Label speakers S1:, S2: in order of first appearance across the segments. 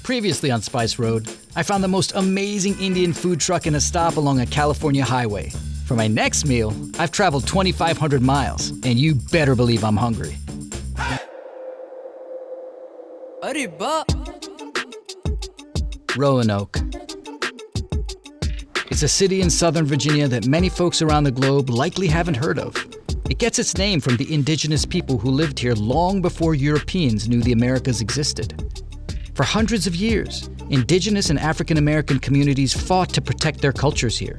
S1: Previously on Spice Road, I found the most amazing Indian food truck in a stop along a California highway. For my next meal, I've traveled 2,500 miles, and you better believe I'm hungry. Roanoke. It's a city in Southern Virginia that many folks around the globe likely haven't heard of. It gets its name from the indigenous people who lived here long before Europeans knew the Americas existed. For hundreds of years, indigenous and African American communities fought to protect their cultures here.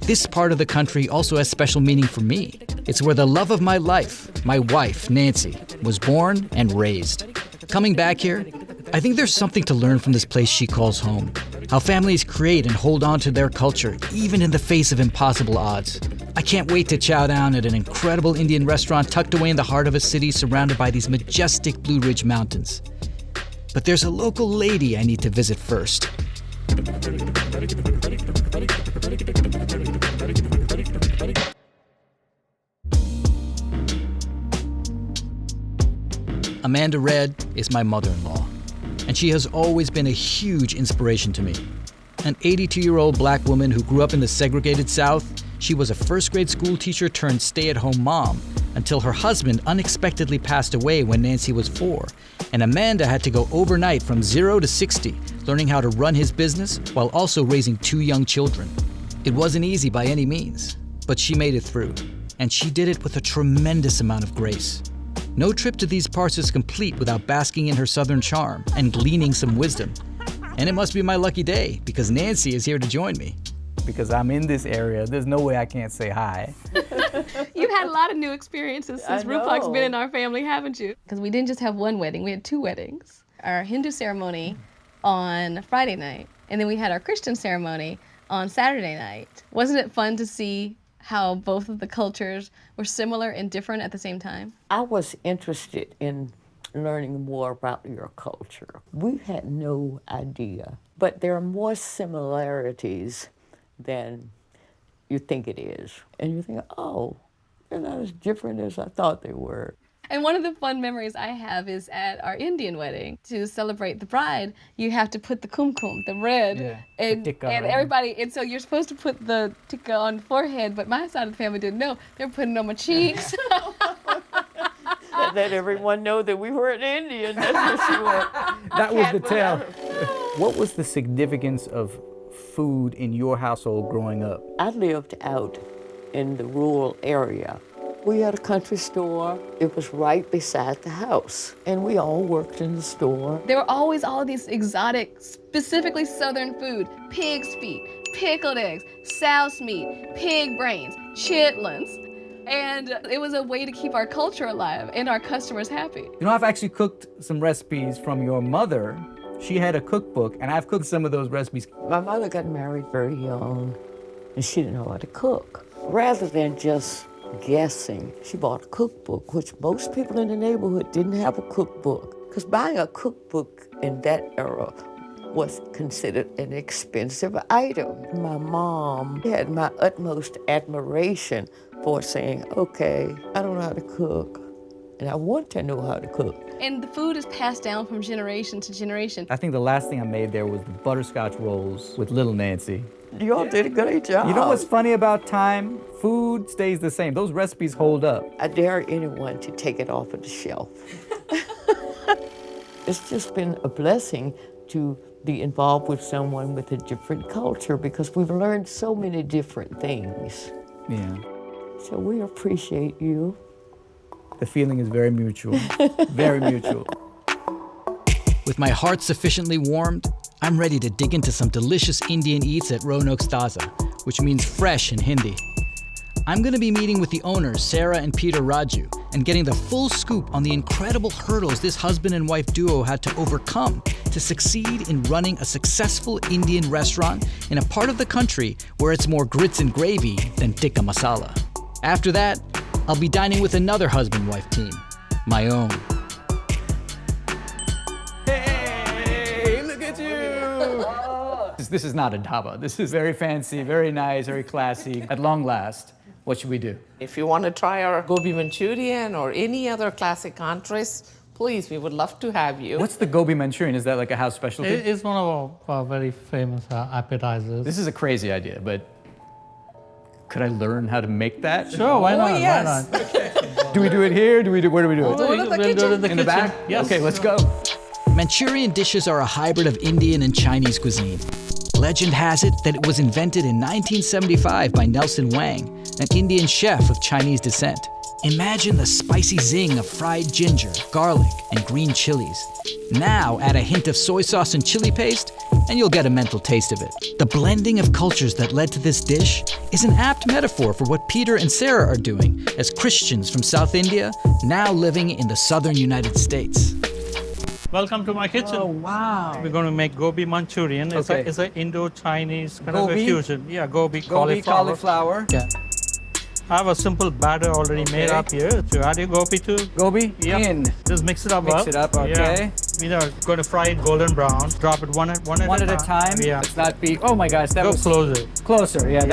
S1: This part of the country also has special meaning for me. It's where the love of my life, my wife, Nancy, was born and raised. Coming back here, I think there's something to learn from this place she calls home. How families create and hold on to their culture, even in the face of impossible odds. I can't wait to chow down at an incredible Indian restaurant tucked away in the heart of a city surrounded by these majestic Blue Ridge Mountains. But there's a local lady I need to visit first. Amanda Red is my mother-in-law, and she has always been a huge inspiration to me. An 82-year-old black woman who grew up in the segregated South, she was a first-grade school teacher turned stay-at-home mom until her husband unexpectedly passed away when Nancy was 4, and Amanda had to go overnight from 0 to 60, learning how to run his business while also raising 2 young children. It wasn't easy by any means, but she made it through, and she did it with a tremendous amount of grace. No trip to these parts is complete without basking in her Southern charm and gleaning some wisdom. And it must be my lucky day, because Nancy is here to join me.
S2: Because I'm in this area, there's no way I can't say hi.
S3: You've had a lot of new experiences since Rupak's been in our family, haven't you? Because we didn't just have one wedding, we had 2 weddings. Our Hindu ceremony on Friday night, and then we had our Christian ceremony on Saturday night. Wasn't it fun to see how both of the cultures were similar and different at the same time?
S4: I was interested in learning more about your culture. We had no idea, but there are more similarities than you think it is. And you think, oh, they're not as different as I thought they were.
S3: And one of the fun memories I have is at our Indian wedding. To celebrate the bride, you have to put the kumkum, the red, and everybody, and so you're supposed to put the tikka on the forehead, but my side of the family didn't know. They were putting it on my cheeks.
S4: Let everyone know that we weren't Indian, that's for sure.
S2: That was the tell. What was the significance of food in your household growing up?
S4: I lived out in the rural area. We had a country store. It was right beside the house, and we all worked in the store.
S3: There were always all of these exotic, specifically Southern food: pig's feet, pickled eggs, souse meat, pig brains, chitlins. And it was a way to keep our culture alive and our customers happy.
S2: You know, I've actually cooked some recipes from your mother. She had a cookbook, and I've cooked some of those recipes.
S4: My mother got married very young, and she didn't know how to cook. Rather than just guessing, she bought a cookbook, which most people in the neighborhood didn't have a cookbook. Because buying a cookbook in that era was considered an expensive item. My mom had my utmost admiration for saying, okay, I don't know how to cook, and I want to know how to cook.
S3: And the food is passed down from generation to generation.
S2: I think the last thing I made there was the butterscotch rolls with Little Nancy.
S4: You all did a great job.
S2: You know what's funny about time? Food stays the same. Those recipes hold up.
S4: I dare anyone to take it off of the shelf. It's just been a blessing to be involved with someone with a different culture because we've learned so many different things.
S2: Yeah.
S4: So we appreciate you.
S2: The feeling is very mutual, very mutual.
S1: With my heart sufficiently warmed, I'm ready to dig into some delicious Indian eats at Roanoke's Taza, which means fresh in Hindi. I'm going to be meeting with the owners, Sarah and Peter Raju, and getting the full scoop on the incredible hurdles this husband and wife duo had to overcome to succeed in running a successful Indian restaurant in a part of the country where it's more grits and gravy than tikka masala. After that, I'll be dining with another husband-wife team, my own.
S2: Hey, look at you! This is not a dhaba. This is very fancy, very nice, very classy. At long last, what should we do?
S5: If you want to try our gobi Manchurian or any other classic entrees, please, we would love to have you.
S2: What's the gobi Manchurian? Is that like a house specialty?
S6: It's one of our very famous appetizers.
S2: This is a crazy idea, but could I learn how to make that?
S6: Sure, why not?
S5: yes.
S6: Why not?
S2: Do we do it here? Where do we do it?
S5: Do it in the
S6: We'll do it
S5: kitchen.
S6: in the
S2: In the back?
S6: kitchen. Yes.
S2: Okay, let's go.
S1: Manchurian dishes are a hybrid of Indian and Chinese cuisine. Legend has it that it was invented in 1975 by Nelson Wang, an Indian chef of Chinese descent. Imagine the spicy zing of fried ginger, garlic, and green chilies. Now add a hint of soy sauce and chili paste, and you'll get a mental taste of it. The blending of cultures that led to this dish is an apt metaphor for what Peter and Sarah are doing as Christians from South India, now living in the southern United States.
S6: Welcome to my kitchen.
S2: Oh, wow.
S6: We're going to make gobi Manchurian.
S2: Okay.
S6: It's an Indo-Chinese kind
S2: Gobi?
S6: of a fusion. Yeah, gobi,
S2: Gobi, cauliflower.
S6: Yeah. I have a simple batter already made
S2: Okay.
S6: up here. So you add your gobi to.
S2: Gobi
S6: Yep.
S2: in.
S6: Just mix it up
S2: Mix
S6: well.
S2: it up, okay.
S6: Yeah. We are going to fry it golden brown. Drop it one at
S2: One at a time.
S6: Yeah.
S2: Let's not be. Oh my gosh, that
S6: Go
S2: was
S6: closer.
S2: closer. Yeah, that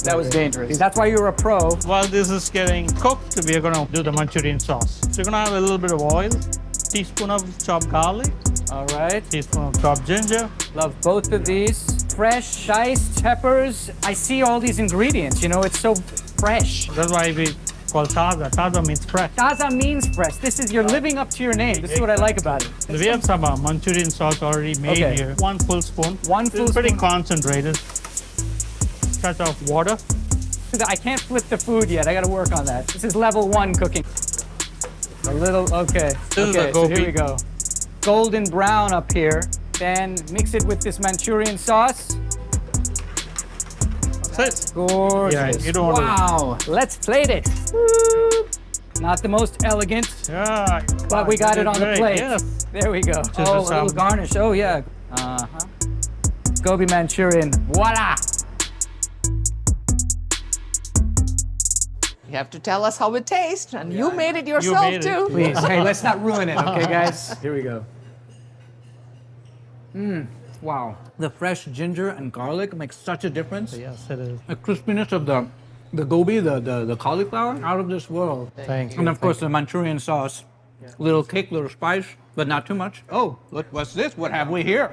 S6: Yeah,
S2: was
S6: yeah,
S2: dangerous. That's why you were a pro.
S6: While this is getting cooked, we are going to do the Manchurian sauce. So you're going to have a little bit of oil, teaspoon of chopped garlic,
S2: All right.
S6: teaspoon of chopped ginger.
S2: Love both of these. Fresh diced peppers. I see all these ingredients. You know, it's so fresh.
S6: That's why we call taza. Taza means fresh.
S2: Taza means fresh. This is, you're living up to your name. This is what I like about it.
S6: We have some Manchurian sauce already made
S2: Okay.
S6: here. 1 full spoon.
S2: One
S6: This
S2: full
S6: is pretty
S2: spoon.
S6: concentrated. Touch of water.
S2: I can't flip the food yet. I got to work on that. This is level 1 cooking. A little, okay.
S6: This is
S2: Okay,
S6: the
S2: so
S6: gobi.
S2: here we go. Golden brown up here. Then mix it with this Manchurian sauce.
S6: That's it.
S2: Gorgeous.
S6: Yeah, you don't want to-
S2: wow. Let's plate it. Woo. Not the most elegant,
S6: Yeah.
S2: but we got it on the
S6: Great,
S2: plate.
S6: Yes.
S2: There we go.
S6: Just
S2: Oh, a
S6: some-
S2: little garnish. Oh, yeah. Uh-huh. Gobi Manchurian. Voila.
S5: You have to tell us how it tastes, and you made it yourself
S6: made it.
S5: too.
S2: Please. Hey, let's not ruin it, okay, guys? Here we go. Wow. The fresh ginger and garlic makes such a difference.
S6: Yes, it is.
S2: The crispiness of the gobi, the cauliflower, out of this world.
S6: Thank you.
S2: And of course the Manchurian sauce. Little kick, little spice, but not too much. Oh, look, what's this? What have we here?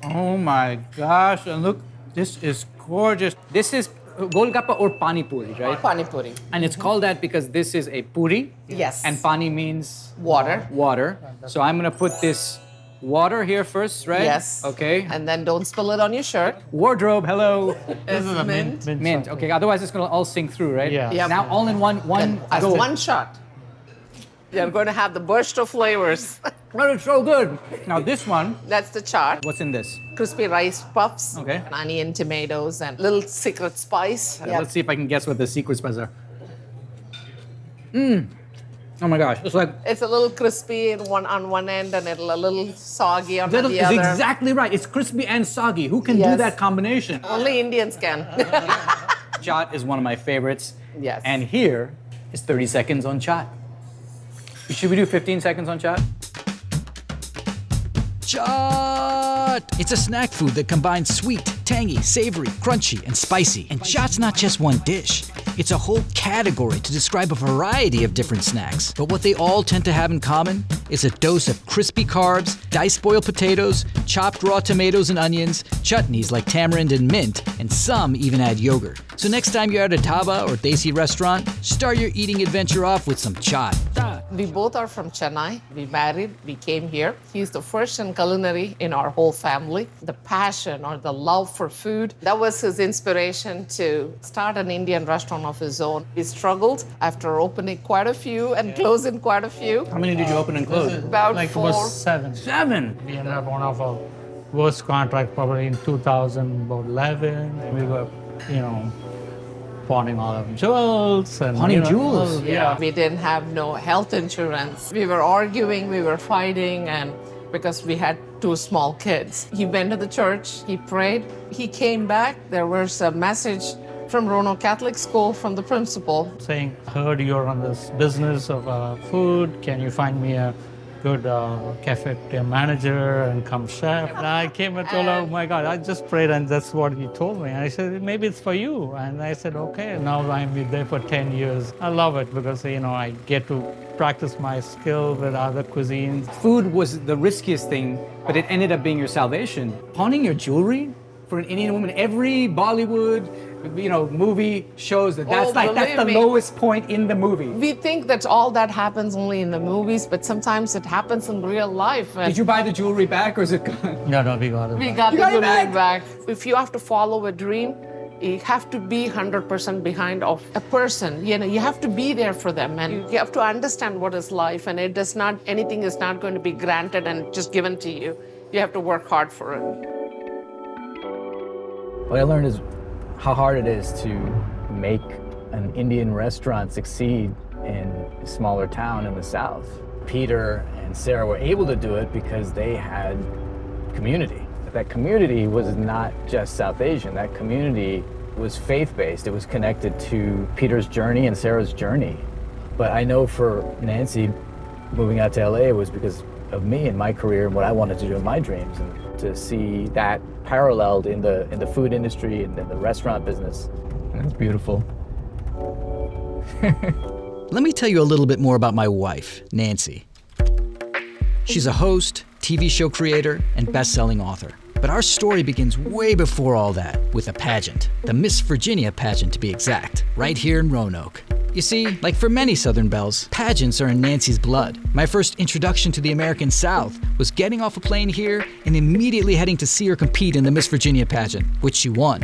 S2: Oh my gosh, and look, this is gorgeous. This is golgappa or pani puri, right?
S5: Pani puri.
S2: And it's called that because this is a puri.
S5: Yes.
S2: And pani means
S5: Water.
S2: water. So I'm gonna put this water here first, right?
S5: Yes.
S2: Okay.
S5: And then don't spill it on your shirt.
S2: Wardrobe, hello.
S6: This is a
S5: mint.
S2: Mint.
S6: sauce.
S2: Okay, otherwise it's gonna all sink through, right?
S6: Yeah.
S5: Yep.
S2: Now all in one
S5: As
S2: go.
S5: one shot. You're going to have the burst of flavors.
S2: Oh, it's so good. Now this one,
S5: That's the chart.
S2: what's in this?
S5: Crispy rice puffs,
S2: Okay.
S5: and onion, tomatoes, and little secret spice. Yep.
S2: Let's see if I can guess what the secret spices are. Oh my gosh, it's like
S5: It's a little crispy on one end and a little soggy on
S2: little,
S5: the
S2: it's
S5: other.
S2: exactly right. It's crispy and soggy. Who can do
S5: Yes.
S2: that combination?
S5: Only Indians can.
S2: Chaat is one of my favorites.
S5: Yes.
S2: And here is 30 seconds on chaat. Should we do 15 seconds on chaat? Chaat! It's a snack food that combines sweet, tangy, savory, crunchy, and spicy. And chaat's not just one dish. It's a whole category to describe a variety of different snacks. But what they all tend to have in common is a dose of crispy carbs, diced boiled potatoes, chopped raw tomatoes and onions, chutneys like tamarind and mint, and some even add yogurt. So next time you're at a dhaba or desi restaurant, start your eating adventure off with some chaat.
S5: We both are from Chennai. We married, we came here. He's the first in culinary in our whole family. The passion or the love for food, that was his inspiration to start an Indian restaurant of his own. He struggled after opening quite a few and closing quite a few.
S2: How many did you open and close?
S5: About
S6: Like it
S5: 4.
S6: was 7.
S2: 7!
S6: We ended up one of our worst contract probably in 2011. We were, pawning all of jewels and
S2: Pawning jewels?
S6: Yeah.
S5: We didn't have no health insurance. We were arguing, we were fighting, and because we had 2 small kids. He went to the church, he prayed, he came back. There was a message from Roanoke Catholic School from the principal.
S6: Saying, heard you're on this business of food. Can you find me a good cafeteria manager and come chef. And I came and told her, oh my God, I just prayed and that's what he told me. I said, maybe it's for you. And I said, okay. Now I'm there for 10 years. I love it because, I get to practice my skill with other cuisines.
S2: Food was the riskiest thing, but it ended up being your salvation. Pawning your jewelry for an Indian woman, every Bollywood, movie shows that's the lowest point in the movie.
S5: We think that all that happens only in the movies, but sometimes it happens in real life.
S2: Did you buy the jewelry back or is it gone?
S6: No, we got it.
S5: We got the jewelry back. If you have to follow a dream, you have to be 100% behind of a person. You have to be there for them, and you have to understand what is life, and anything is not going to be granted and just given to you. You have to work hard for it.
S7: What I learned is how hard it is to make an Indian restaurant succeed in a smaller town in the South. Peter and Sarah were able to do it because they had community. But that community was not just South Asian. That community was faith-based. It was connected to Peter's journey and Sarah's journey. But I know for Nancy, moving out to LA was because of me and my career and what I wanted to do in my dreams. And to see that paralleled in the food industry and in the restaurant business, it's beautiful.
S1: Let me tell you a little bit more about my wife, Nancy. She's a host, TV show creator, and best-selling author. But our story begins way before all that, with a pageant, the Miss Virginia pageant to be exact, right here in Roanoke. You see, like for many Southern belles, pageants are in Nancy's blood. My first introduction to the American South was getting off a plane here and immediately heading to see her compete in the Miss Virginia pageant, which she won.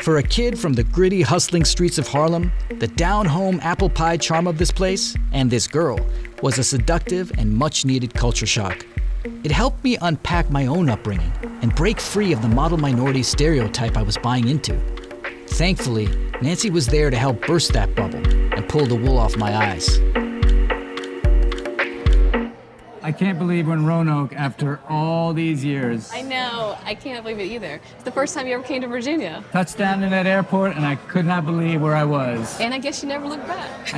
S1: For a kid from the gritty, hustling streets of Harlem, the down-home apple pie charm of this place, and this girl, was a seductive and much-needed culture shock. It helped me unpack my own upbringing and break free of the model minority stereotype I was buying into. Thankfully, Nancy was there to help burst that bubble and pull the wool off my eyes.
S2: I can't believe we're in Roanoke after all these years.
S3: I know. I can't believe it either. It's the first time you ever came to Virginia.
S2: Touchdown in that airport, and I could not believe where I was.
S3: And I guess you never looked back.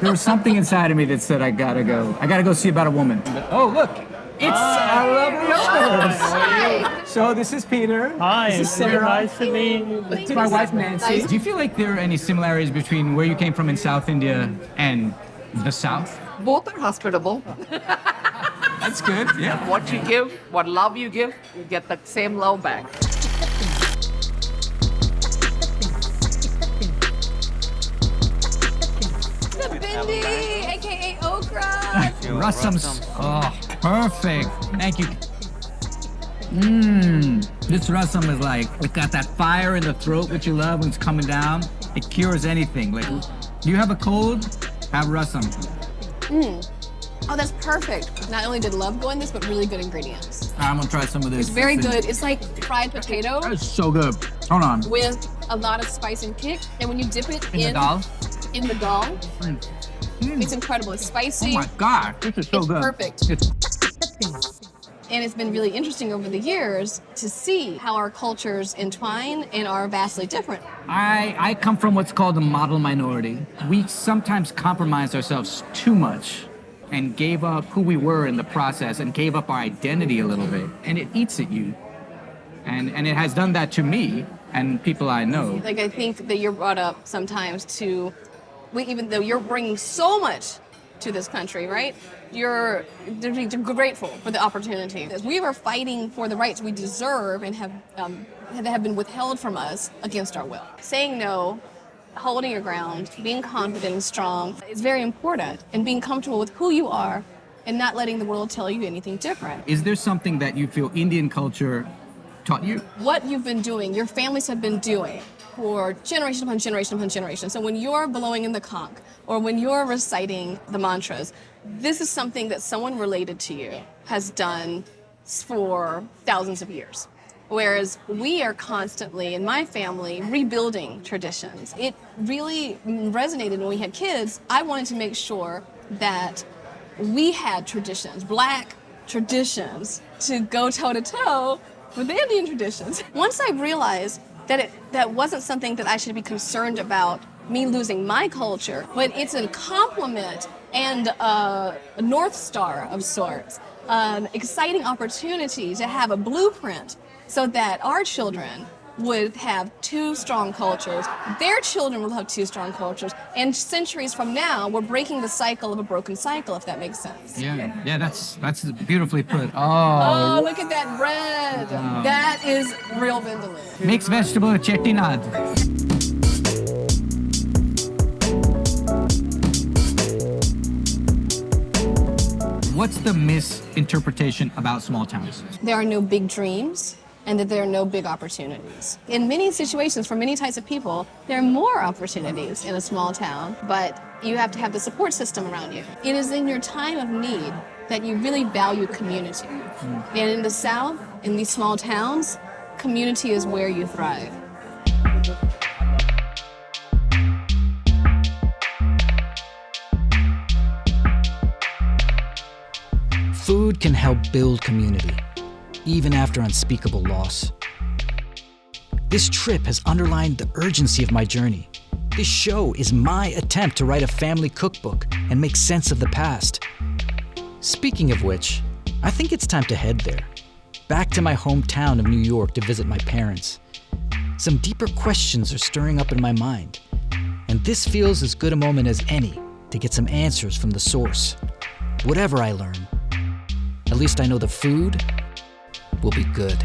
S2: There was something inside of me that said, I gotta go. I gotta go see about a woman. Oh, look. It's our lovely owners.
S3: Hi.
S2: So this is Peter.
S6: Hi,
S2: This is Sarah.
S6: nice to meet you.
S2: It's my wife, Nancy. Do you feel like there are any similarities between where you came from in South India and the South?
S5: Both are hospitable.
S2: That's good, yeah.
S5: What you give, what love you give, you get the same love back.
S3: The bindi, aka okra.
S2: Rasams. Oh, perfect. Thank you. This rasam is like, it got that fire in the throat that you love when it's coming down. It cures anything. Like, you have a cold, have rasam.
S3: Oh, that's perfect. Not only did love go in this, but really good ingredients.
S2: I'm gonna try some of this.
S3: It's very good. It's like fried potato
S2: It's so good. Hold on.
S3: with a lot of spice and kick. And when you dip it
S2: In the dal.
S3: in the dal, it's incredible. It's
S2: Oh
S3: spicy.
S2: my God, this is so
S3: It's
S2: good.
S3: perfect.
S2: It's
S3: And it's been really interesting over the years to see how our cultures entwine and are vastly different.
S2: I come from what's called a model minority. We sometimes compromise ourselves too much and gave up who we were in the process and gave up our identity a little bit. And it eats at you. And it has done that to me and people I know.
S3: Like, I think that you're brought up sometimes to, even though you're bringing so much to this country, right? You're grateful for the opportunity. We were fighting for the rights we deserve and have been withheld from us against our will. Saying no, holding your ground, being confident and strong is very important, and being comfortable with who you are and not letting the world tell you anything different.
S2: Is there something that you feel Indian culture taught you?
S3: What you've been doing, your families have been doing for generation upon generation upon generation. So when you're blowing in the conch or when you're reciting the mantras, this is something that someone related to you has done for thousands of years. Whereas we are constantly, in my family, rebuilding traditions. It really resonated when we had kids. I wanted to make sure that we had traditions, Black traditions, to go toe-to-toe with the Indian traditions. Once I realized that that wasn't something that I should be concerned about, me losing my culture, but it's a complement and a North Star of sorts, exciting opportunity to have a blueprint so that our children would have two strong cultures, their children will have two strong cultures, and centuries from now, we're breaking the cycle of a broken cycle, if that makes sense.
S2: Yeah, that's beautifully put.
S3: Oh, look at that bread. That is real Vindaloo.
S2: Mixed vegetable chettinad. What's the misinterpretation about small towns?
S3: There are no big dreams, and that there are no big opportunities. In many situations, for many types of people, there are more opportunities in a small town, but you have to have the support system around you. It is in your time of need that you really value community. And in the South, in these small towns, community is where you thrive.
S1: Food can help build community, even after unspeakable loss. This trip has underlined the urgency of my journey. This show is my attempt to write a family cookbook and make sense of the past. Speaking of which, I think it's time to head there, back to my hometown of New York to visit my parents. Some deeper questions are stirring up in my mind, and this feels as good a moment as any to get some answers from the source. Whatever I learn, at least I know the food will be good.